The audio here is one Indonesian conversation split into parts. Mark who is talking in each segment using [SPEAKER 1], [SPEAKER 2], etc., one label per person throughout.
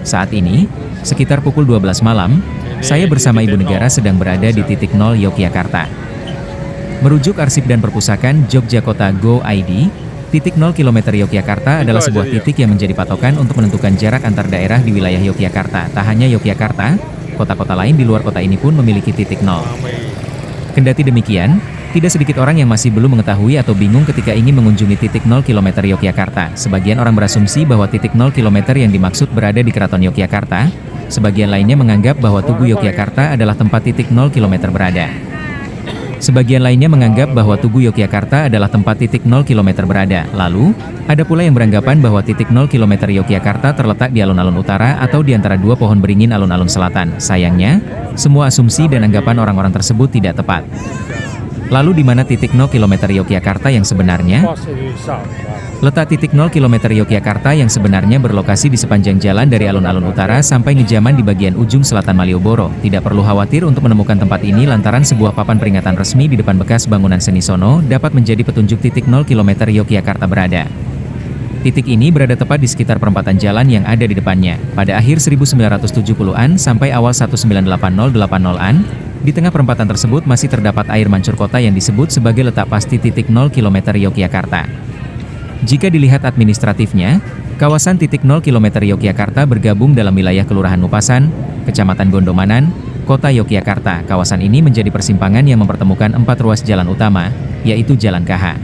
[SPEAKER 1] Saat ini, sekitar pukul 12 malam, saya bersama Ibu Negara sedang berada di titik nol Yogyakarta. Merujuk arsip dan perpustakaan Jogja Kota Go ID, titik 0 km Yogyakarta adalah sebuah titik yang menjadi patokan untuk menentukan jarak antar daerah di wilayah Yogyakarta. Tak hanya Yogyakarta, kota-kota lain di luar kota ini pun memiliki titik nol. Kendati demikian, tidak sedikit orang yang masih belum mengetahui atau bingung ketika ingin mengunjungi titik 0 km Yogyakarta. Sebagian orang berasumsi bahwa titik 0 km yang dimaksud berada di Keraton Yogyakarta, sebagian lainnya menganggap bahwa Tugu Yogyakarta adalah tempat titik 0 km berada. Sebagian lainnya menganggap bahwa Tugu Yogyakarta adalah tempat titik 0 km berada. Lalu, ada pula yang beranggapan bahwa titik 0 km Yogyakarta terletak di alun-alun utara atau di antara dua pohon beringin alun-alun selatan. Sayangnya, semua asumsi dan anggapan orang-orang tersebut tidak tepat. Lalu di mana titik 0 km Yogyakarta yang sebenarnya? Letak titik 0 km Yogyakarta yang sebenarnya berlokasi di sepanjang jalan dari alun-alun utara sampai Ngejaman di bagian ujung selatan Malioboro. Tidak perlu khawatir untuk menemukan tempat ini lantaran sebuah papan peringatan resmi di depan bekas bangunan seni sono dapat menjadi petunjuk titik 0 km Yogyakarta berada. Titik ini berada tepat di sekitar perempatan jalan yang ada di depannya. Pada akhir 1970-an sampai awal 1980-an, di tengah perempatan tersebut masih terdapat air mancur kota yang disebut sebagai letak pasti titik 0 km Yogyakarta. Jika dilihat administratifnya, kawasan titik 0 km Yogyakarta bergabung dalam wilayah Kelurahan Nupasan, Kecamatan Gondomanan, Kota Yogyakarta. Kawasan ini menjadi persimpangan yang mempertemukan 4 ruas jalan utama, yaitu Jalan KH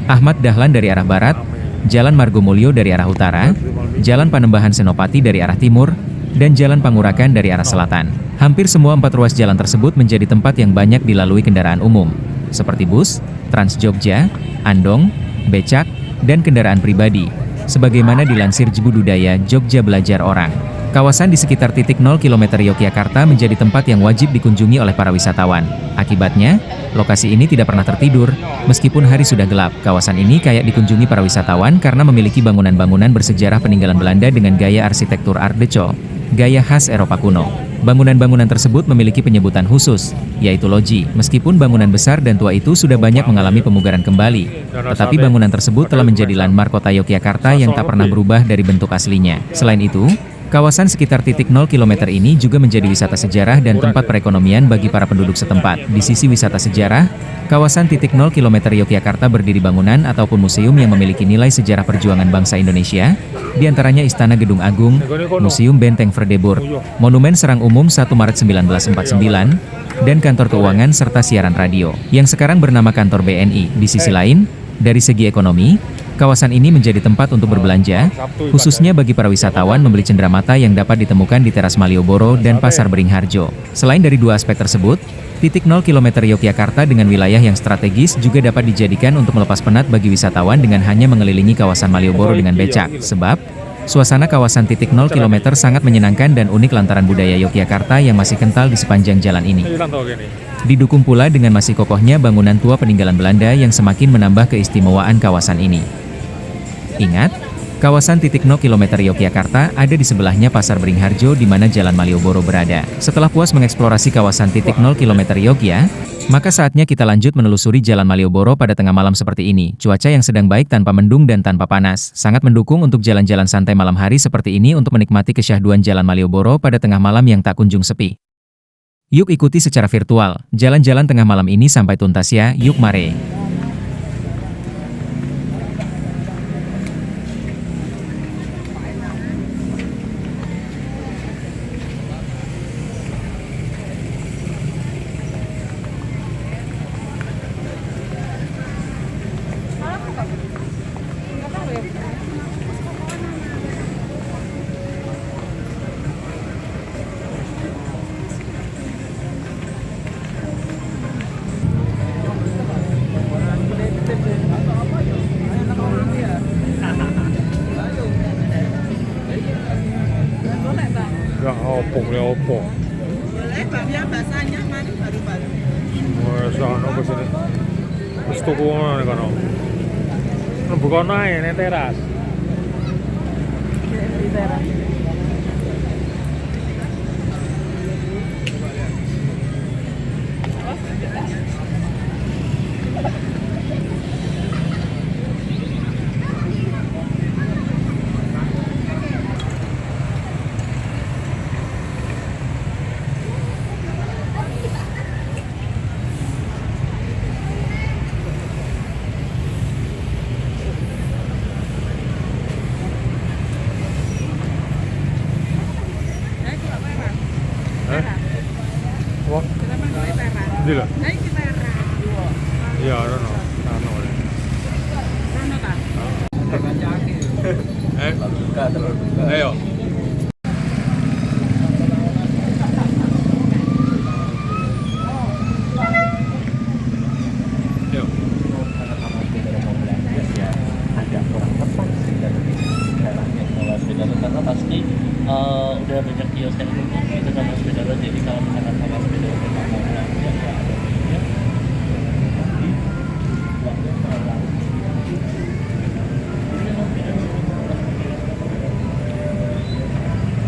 [SPEAKER 1] Ahmad Dahlan dari arah barat, Jalan Margomulyo dari arah utara, Jalan Panembahan Senopati dari arah timur, dan Jalan Pangurakan dari arah selatan. Hampir semua 4 ruas jalan tersebut menjadi tempat yang banyak dilalui kendaraan umum, seperti bus, Trans Jogja, Andong, becak, dan kendaraan pribadi. Sebagaimana dilansir Jebududaya Jogja Belajar Orang. Kawasan di sekitar titik 0 km Yogyakarta menjadi tempat yang wajib dikunjungi oleh para wisatawan. Akibatnya, lokasi ini tidak pernah tertidur, meskipun hari sudah gelap. Kawasan ini kayak dikunjungi para wisatawan karena memiliki bangunan-bangunan bersejarah peninggalan Belanda dengan gaya arsitektur Art Deco, gaya khas Eropa kuno. Bangunan-bangunan tersebut memiliki penyebutan khusus, yaitu loji. Meskipun bangunan besar dan tua itu sudah banyak mengalami pemugaran kembali, tetapi bangunan tersebut telah menjadi landmark kota Yogyakarta yang tak pernah berubah dari bentuk aslinya. Selain itu, kawasan sekitar titik 0 km ini juga menjadi wisata sejarah dan tempat perekonomian bagi para penduduk setempat. Di sisi wisata sejarah, kawasan titik 0 km Yogyakarta berdiri bangunan ataupun museum yang memiliki nilai sejarah perjuangan bangsa Indonesia, di antaranya Istana Gedung Agung, Museum Benteng Fredeburg, Monumen Serang Umum 1 Maret 1949, dan Kantor Keuangan serta Siaran Radio, yang sekarang bernama Kantor BNI. Di sisi lain, dari segi ekonomi, kawasan ini menjadi tempat untuk berbelanja, khususnya bagi para wisatawan membeli cenderamata yang dapat ditemukan di teras Malioboro dan Pasar Beringharjo. Selain dari dua aspek tersebut, titik 0 km Yogyakarta dengan wilayah yang strategis juga dapat dijadikan untuk melepas penat bagi wisatawan dengan hanya mengelilingi kawasan Malioboro dengan becak. Sebab, suasana kawasan titik 0 km sangat menyenangkan dan unik lantaran budaya Yogyakarta yang masih kental di sepanjang jalan ini. Didukung pula dengan masih kokohnya bangunan tua peninggalan Belanda yang semakin menambah keistimewaan kawasan ini. Ingat, kawasan titik 0 km Yogyakarta ada di sebelahnya Pasar Beringharjo di mana Jalan Malioboro berada. Setelah puas mengeksplorasi kawasan titik 0 km Yogya, maka saatnya kita lanjut menelusuri Jalan Malioboro pada tengah malam seperti ini. Cuaca yang sedang baik tanpa mendung dan tanpa panas, sangat mendukung untuk jalan-jalan santai malam hari seperti ini untuk menikmati kesyahduan Jalan Malioboro pada tengah malam yang tak kunjung sepi. Yuk ikuti secara virtual, jalan-jalan tengah malam ini sampai tuntas ya, yuk mare!
[SPEAKER 2] Enggak opong ya opong.
[SPEAKER 3] Boleh, bakpia basahnya mana baru-baru.
[SPEAKER 2] Wah, sana ke sini. Wis tuku ngono kan. Buka naik ning teras.
[SPEAKER 3] Di teras.
[SPEAKER 2] Di lah.
[SPEAKER 3] Ayo kita
[SPEAKER 2] Ya, Rono. Rono.
[SPEAKER 3] Rono ta.
[SPEAKER 2] Ayo. Ayo.
[SPEAKER 4] Agak kurang tepat sih dari sejarahnya kalau sepeda karena pasti udah banyak kios yang tutup gitu sama sepeda jadi kalau misalkan sama sepeda memang mau belanja ya ada baiknya nanti waktu terlalu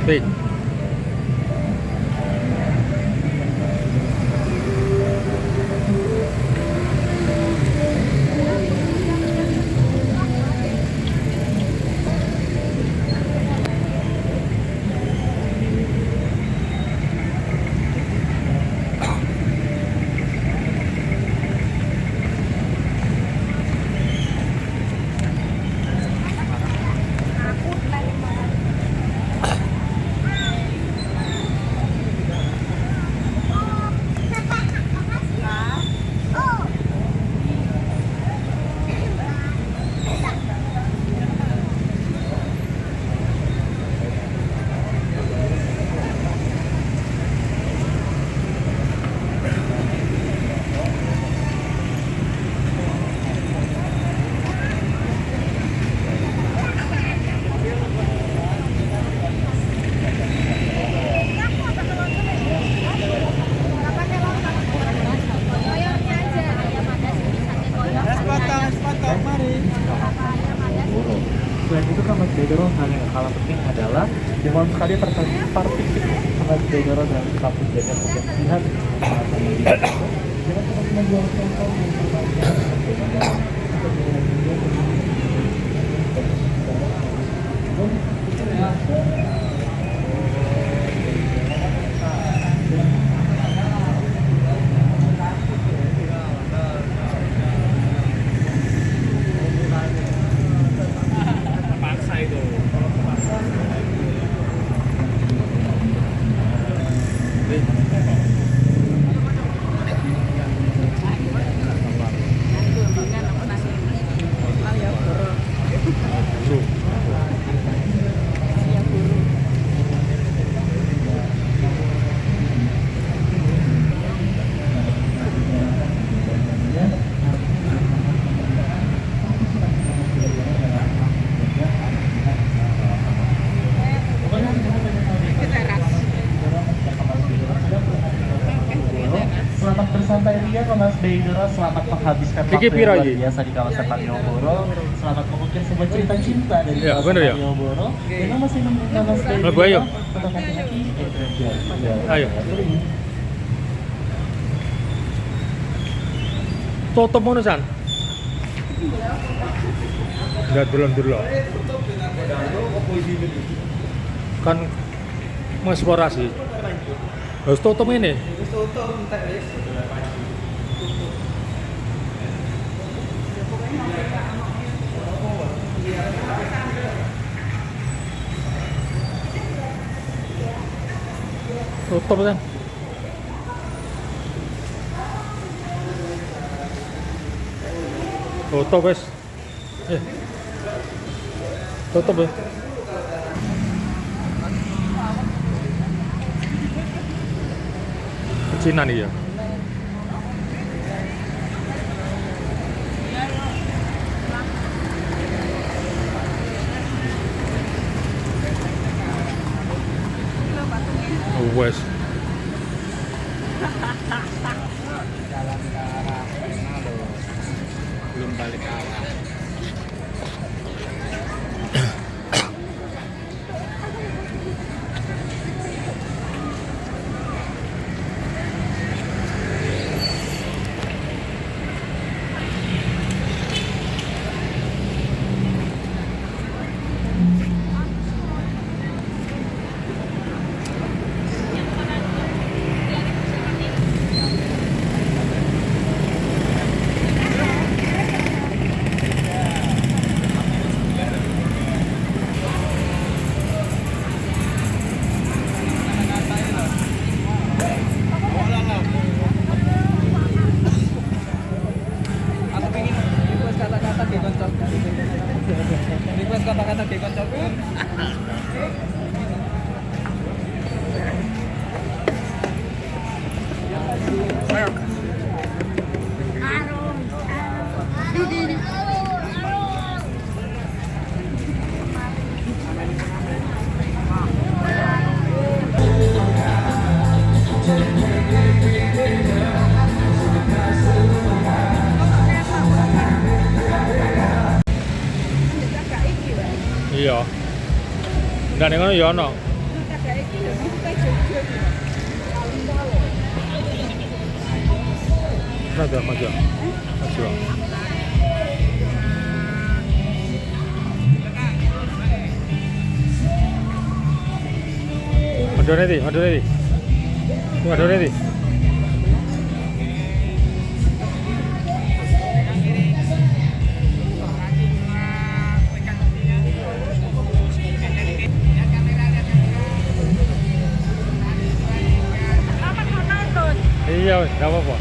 [SPEAKER 2] Baik.
[SPEAKER 4] Selain itu kan Mas Bedoro hal yang kalah penting adalah dimana sekali partisipasi Mas Bedoro dalam kampus jaga kebersihan dengan teman-teman jual contoh Selamat bersantai ria ke Mas Bedoro, selamat menghabiskan waktu yang luar biasa di kawasan Malioboro. Selamat mengukir sebuah cerita cinta dari
[SPEAKER 2] Ya,
[SPEAKER 4] kawasan
[SPEAKER 2] bener ya?
[SPEAKER 4] Malioboro. Kita masih menemukan Mas Bedoro.
[SPEAKER 2] Lagu ayo.
[SPEAKER 4] Tetap hati-hati.
[SPEAKER 2] Ayo. Tutup mana San? Enggak dulu. Kan mengeksplorasi. Harus tutup ini. Tutup kan? Tutup guys. Tutup ya. Cina nih ya. Oh, wes. Belum balik arah. Ndak ning kono ya ono.
[SPEAKER 3] Ada iki lho, kita Jogja.
[SPEAKER 2] Ada maju. Maju. Adone di, adone di. Adone di. Iya, enggak apa-apa.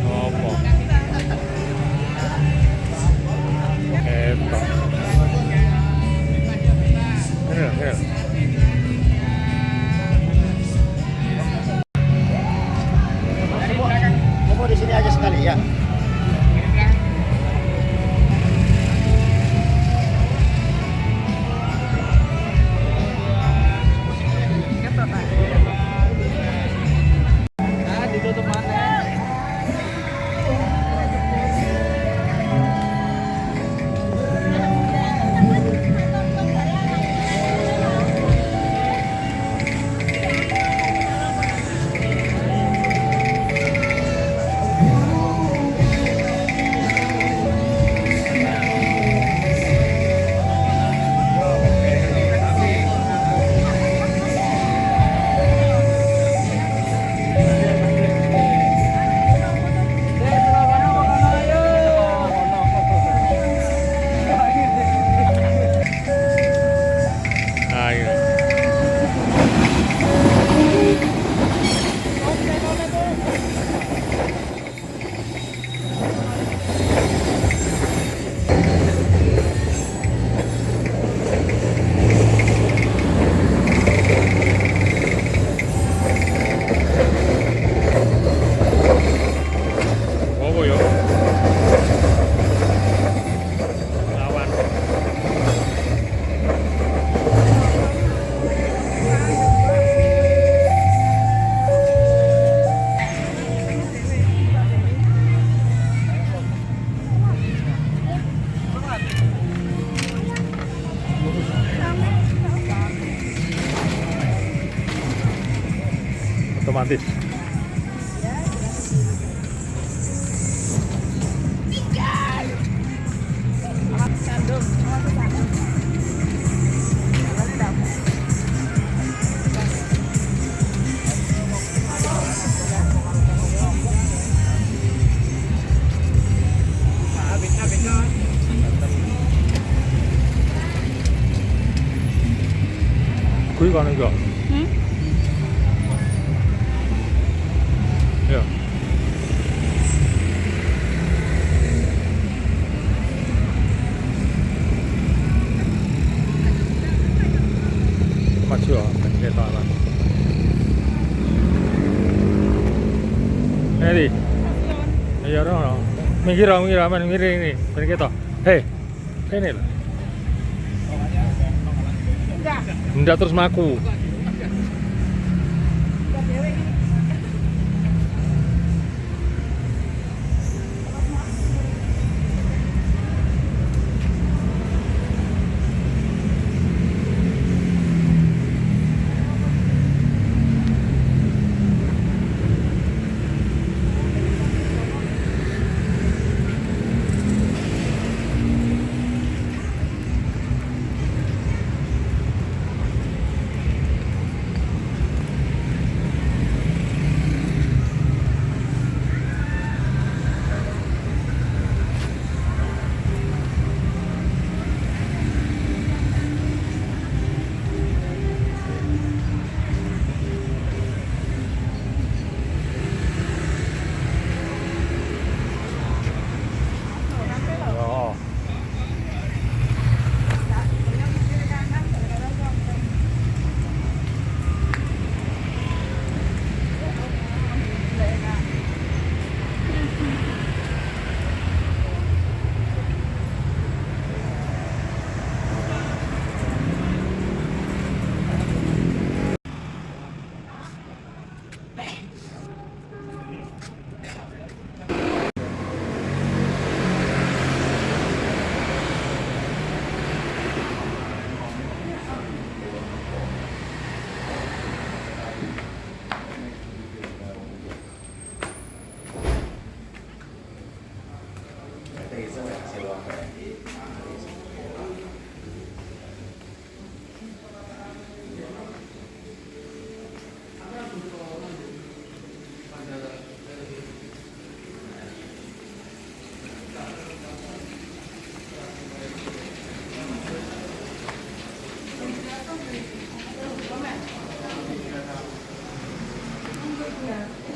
[SPEAKER 2] Apa? Eto. Ini.
[SPEAKER 5] Mau di sini aja sekali ya.
[SPEAKER 3] Ditutup mana?
[SPEAKER 2] Ayo. Apa yo? Lawan. Otomatis. Kuwi kan enggak? Ya. Maju ya, kereta lah. Di. Ya dong. Minggir, minggir ini. Ben kita. Hei. Ini loh. Enggak terus maku.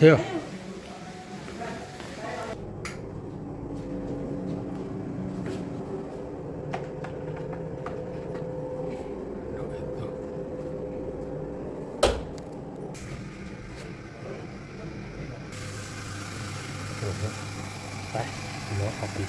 [SPEAKER 2] Ayo. Teh, gula kopi.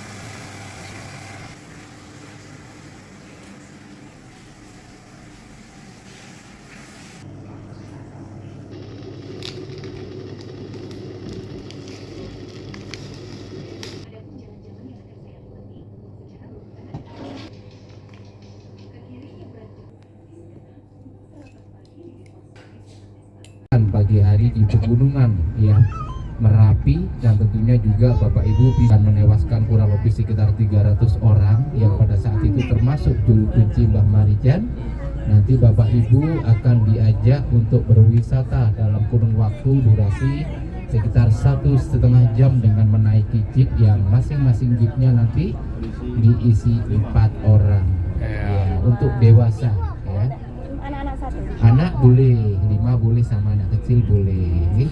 [SPEAKER 6] Pagi hari di pegunungan ya Merapi, dan tentunya juga Bapak Ibu bisa menewaskan kurang lebih sekitar 300 orang yang pada saat itu termasuk juru kunci Mbah Marijan. Nanti Bapak Ibu akan diajak untuk berwisata dalam kurun waktu durasi sekitar 1,5 jam dengan menaiki jeep yang masing-masing jeepnya nanti diisi 4 orang ya, untuk dewasa ya.
[SPEAKER 3] Anak-anak satu.
[SPEAKER 6] Anak boleh 5, boleh sama anak kecil boleh.